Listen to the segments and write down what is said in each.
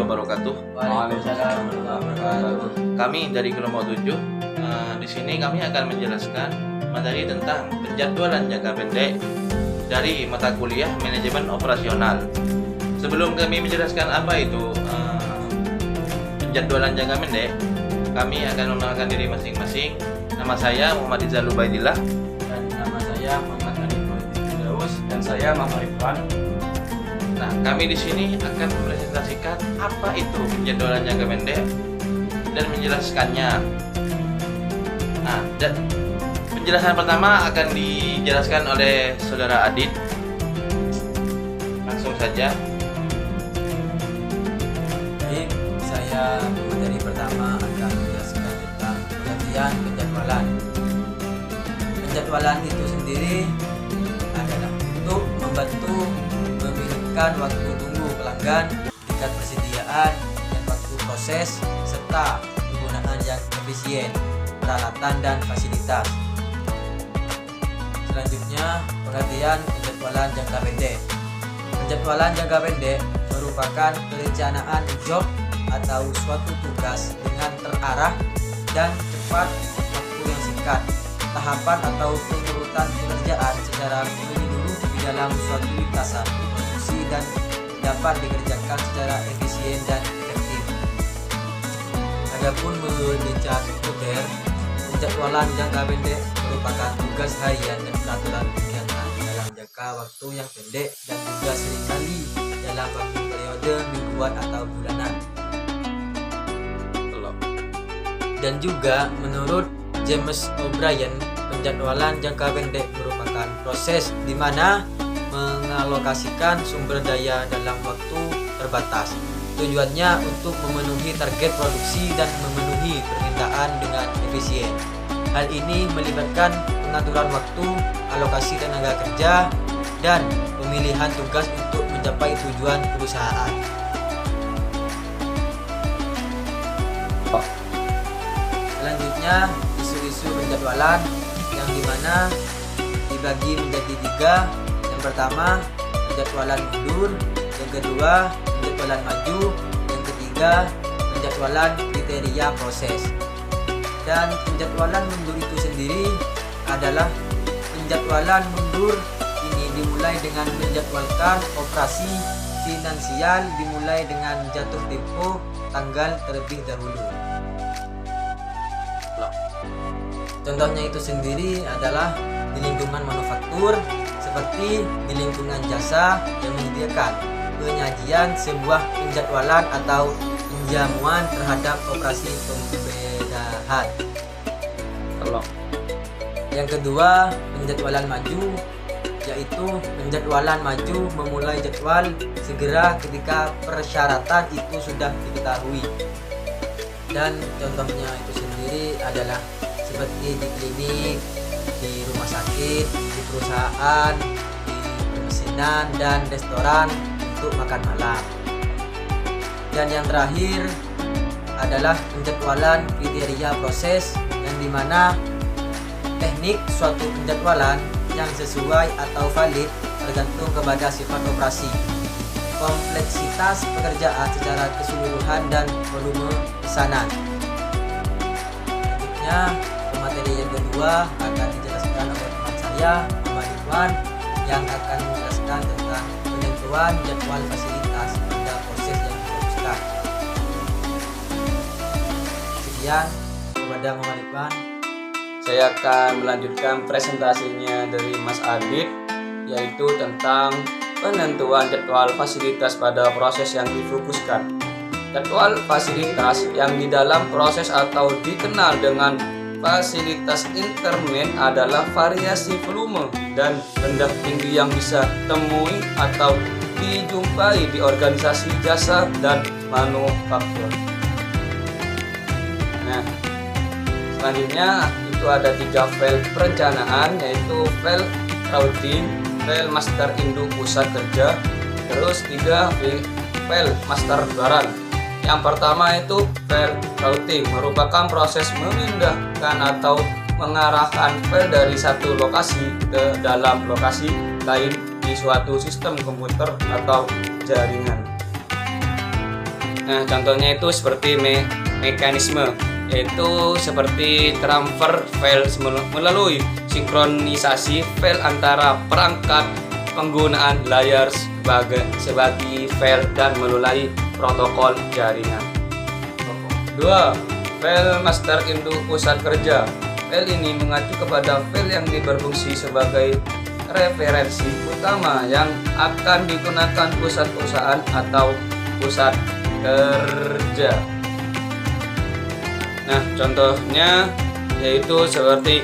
wabarakatuh. Waalaikumsalam warahmatullahi wabarakatuh. Kami dari kelompok 7 di sini kami akan menjelaskan materi tentang penjadwalan jangka pendek dari mata kuliah manajemen operasional. Sebelum kami menjelaskan apa itu penjadwalan jangka pendek, kami akan mengenalkan diri masing-masing. Nama saya Muhammad Rizal Ubaidillah. Dan nama saya Muhammad Arif Firdaus. Dan saya Muhammad Rifwan. Nah, kami di sini akan mempresentasikan apa itu penjadwalan jangka pendek dan menjelaskannya. Nah, dan penjelasan pertama akan dijelaskan oleh Saudara Adit. Langsung saja. Baik, saya materi pertama akan menjelaskan tentang pengertian penjadwalan. Penjadwalan itu sendiri adalah untuk membantu memilihkan waktu tunggu pelanggan, tingkat persediaan, dan waktu proses, serta penggunaan yang efisien, peralatan dan fasilitas. Selanjutnya, pengertian penjadwalan jangka pendek. Penjadwalan jangka pendek merupakan perencanaan job atau suatu tugas dengan terarah dan cepat waktu yang singkat. Tahapan atau pengurutan pekerjaan secara menyeluruh di dalam suatu lintasan produksi dan dapat dikerjakan secara efisien dan efektif. Adapun mengejar modern, penjadwalan jangka pendek merupakan tugas harian dan peraturan kegiatan dalam jangka waktu yang pendek dan juga seringkali dalam waktu periode mingguan atau bulanan. Dan juga menurut James O'Brien, penjadwalan jangka pendek merupakan proses di mana mengalokasikan sumber daya dalam waktu terbatas. Tujuannya untuk memenuhi target produksi dan memenuhi permintaan dengan efisien. Hal ini melibatkan pengaturan waktu, alokasi tenaga kerja, dan pemilihan tugas untuk mencapai tujuan perusahaan. Selanjutnya, isu-isu penjadwalan yang dimana dibagi menjadi 3. Yang pertama, penjadwalan mundur. Yang kedua, penjadwalan maju. Yang ketiga, penjadwalan kriteria proses. Dan penjadwalan mundur itu sendiri adalah penjadwalan mundur ini dimulai dengan menjadwalkan operasi finansial dimulai dengan jatuh tempo tanggal terlebih dahulu. Contohnya itu sendiri adalah di lingkungan manufaktur, seperti di lingkungan jasa yang menyediakan penyajian sebuah penjadwalan atau penjamuan terhadap operasi pembedahan. Yang kedua, penjadwalan maju, yaitu penjadwalan maju memulai jadwal segera ketika persyaratan itu sudah diketahui. Dan contohnya itu sendiri adalah seperti di klinik, di rumah sakit, di perusahaan, di permesinan dan restoran untuk makan malam. Dan yang terakhir adalah penjadwalan kriteria proses yang dimana teknik suatu penjadwalan yang sesuai atau valid tergantung kepada sifat operasi, kompleksitas pekerjaan secara keseluruhan dan volume pesanan. Selanjutnya, materi yang kedua akan dijelaskan oleh teman saya, Muhammad Rifwan, yang akan menjelaskan tentang penentuan jadwal fasilitas pada proses yang difokuskan. Sekian kepada Muhammad Rifwan. Saya akan melanjutkan presentasinya dari Mas Adit, yaitu tentang penentuan jadwal fasilitas pada proses yang difokuskan. Jadwal fasilitas yang di dalam proses atau dikenal dengan fasilitas intermen adalah variasi volume dan rendah tinggi yang bisa temui atau dijumpai di organisasi jasa dan manufaktur. Nah, selanjutnya itu ada 3 file perencanaan, yaitu file routing, file master induk pusat kerja, terus 3 file master barang. Yang pertama itu file routing, merupakan proses memindahkan atau mengarahkan file dari satu lokasi ke dalam lokasi lain di suatu sistem komputer atau jaringan. Nah, contohnya itu seperti mekanisme, yaitu seperti transfer file melalui sinkronisasi file antara perangkat, penggunaan layar sebagai file dan melalui protokol jaringan. 2. File master induk pusat kerja. File ini mengacu kepada file yang berfungsi sebagai referensi utama yang akan digunakan pusat perusahaan atau pusat kerja. Nah, contohnya yaitu seperti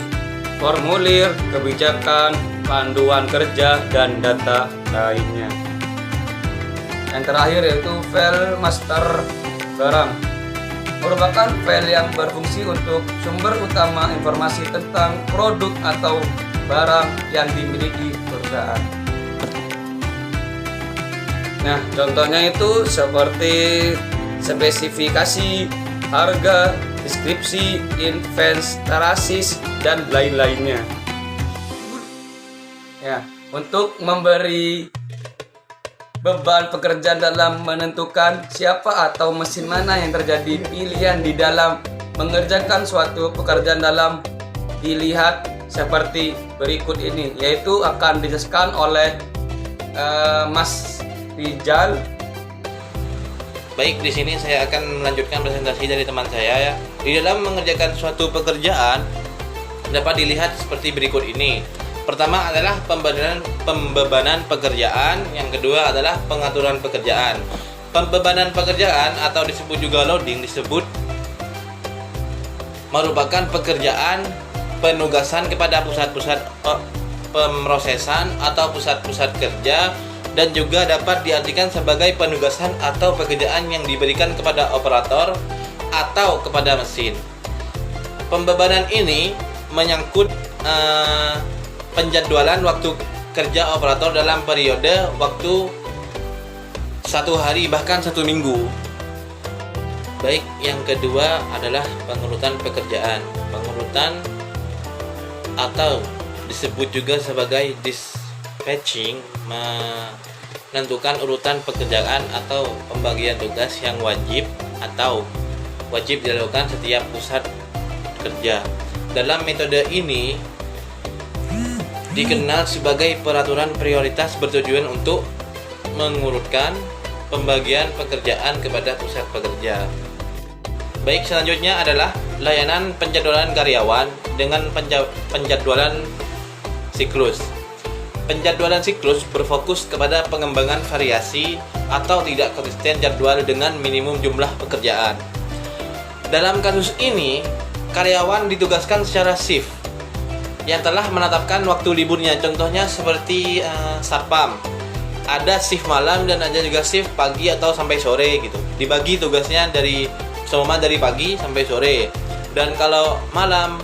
formulir, kebijakan, panduan kerja, dan data lainnya. Yang terakhir yaitu file master barang, merupakan file yang berfungsi untuk sumber utama informasi tentang produk atau barang yang dimiliki perusahaan. Nah, contohnya itu seperti spesifikasi, harga, deskripsi, inventaris, dan lain-lainnya. Ya, untuk memberi beban pekerjaan dalam menentukan siapa atau mesin mana yang terjadi pilihan di dalam mengerjakan suatu pekerjaan dalam dilihat seperti berikut ini, yaitu akan dijelaskan oleh Mas Rijal. Baik, di sini saya akan melanjutkan presentasi dari teman saya ya. Di dalam mengerjakan suatu pekerjaan dapat dilihat seperti berikut ini. Pertama adalah pembebanan pekerjaan, yang kedua adalah pengaturan pekerjaan. Pembebanan pekerjaan atau disebut juga loading merupakan pekerjaan penugasan kepada pusat-pusat pemrosesan atau pusat-pusat kerja, dan juga dapat diartikan sebagai penugasan atau pekerjaan yang diberikan kepada operator atau kepada mesin. Pembebanan ini menyangkut penjadwalan waktu kerja operator dalam periode waktu 1 hari bahkan 1 minggu. Baik, yang kedua adalah pengurutan pekerjaan. Pengurutan atau disebut juga sebagai dispatching menentukan urutan pekerjaan atau pembagian tugas yang wajib dilakukan setiap pusat kerja. Dalam metode ini dikenal sebagai peraturan prioritas bertujuan untuk mengurutkan pembagian pekerjaan kepada pusat pekerja. Baik, selanjutnya adalah layanan penjadwalan karyawan dengan penjadwalan siklus. Penjadwalan siklus berfokus kepada pengembangan variasi atau tidak konsisten jadwal dengan minimum jumlah pekerjaan. Dalam kasus ini, karyawan ditugaskan secara shift yang telah menetapkan waktu liburnya. Contohnya seperti satpam, ada shift malam dan ada juga shift pagi atau sampai sore gitu. Dibagi tugasnya dari pagi sampai sore. Dan kalau malam,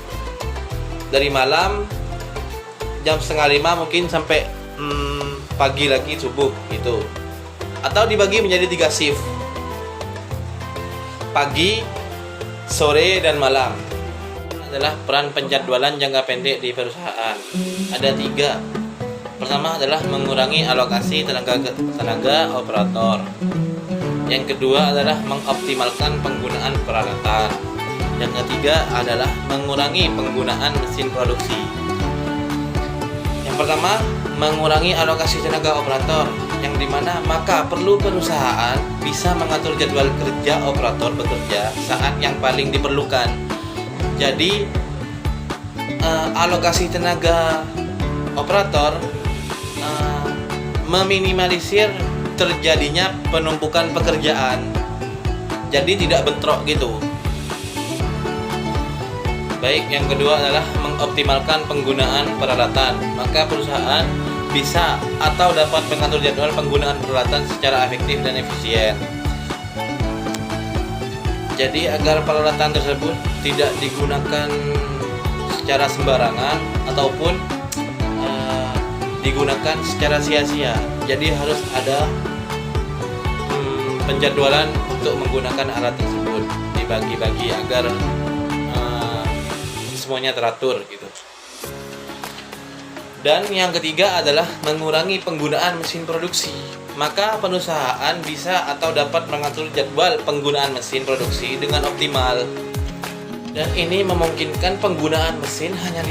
dari malam jam 4:30 mungkin sampai pagi lagi subuh gitu. Atau dibagi menjadi 3 shift, pagi, sore, dan malam. Adalah peran penjadwalan jangka pendek di perusahaan. Ada 3. Pertama adalah mengurangi alokasi tenaga operator. Yang kedua adalah mengoptimalkan penggunaan peralatan. Yang ketiga adalah mengurangi penggunaan mesin produksi. Yang pertama, mengurangi alokasi tenaga operator, yang dimana maka perlu perusahaan bisa mengatur jadwal kerja operator bekerja saat yang paling diperlukan. Jadi alokasi tenaga operator meminimalisir terjadinya penumpukan pekerjaan, jadi tidak bentrok gitu. Baik, yang kedua adalah mengoptimalkan penggunaan peralatan, maka perusahaan bisa atau dapat mengatur jadwal penggunaan peralatan secara efektif dan efisien. Jadi agar peralatan tersebut tidak digunakan secara sembarangan ataupun digunakan secara sia-sia. Jadi harus ada penjadwalan untuk menggunakan alat tersebut, dibagi-bagi agar semuanya teratur gitu. Dan yang ketiga adalah mengurangi penggunaan mesin produksi. maka perusahaan bisa atau dapat mengatur jadwal penggunaan mesin produksi dengan optimal. Dan ini memungkinkan penggunaan mesin hanya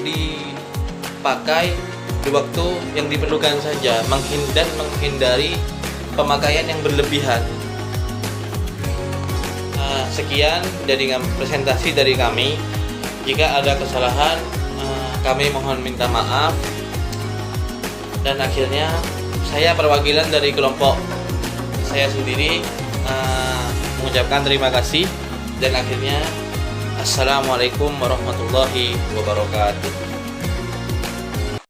dipakai di waktu yang diperlukan saja, dan menghindari pemakaian yang berlebihan. Sekian dari presentasi dari kami. Jika ada kesalahan, kami mohon minta maaf. Dan akhirnya saya perwakilan dari kelompok saya sendiri mengucapkan terima kasih. Dan akhirnya assalamualaikum warahmatullahi wabarakatuh.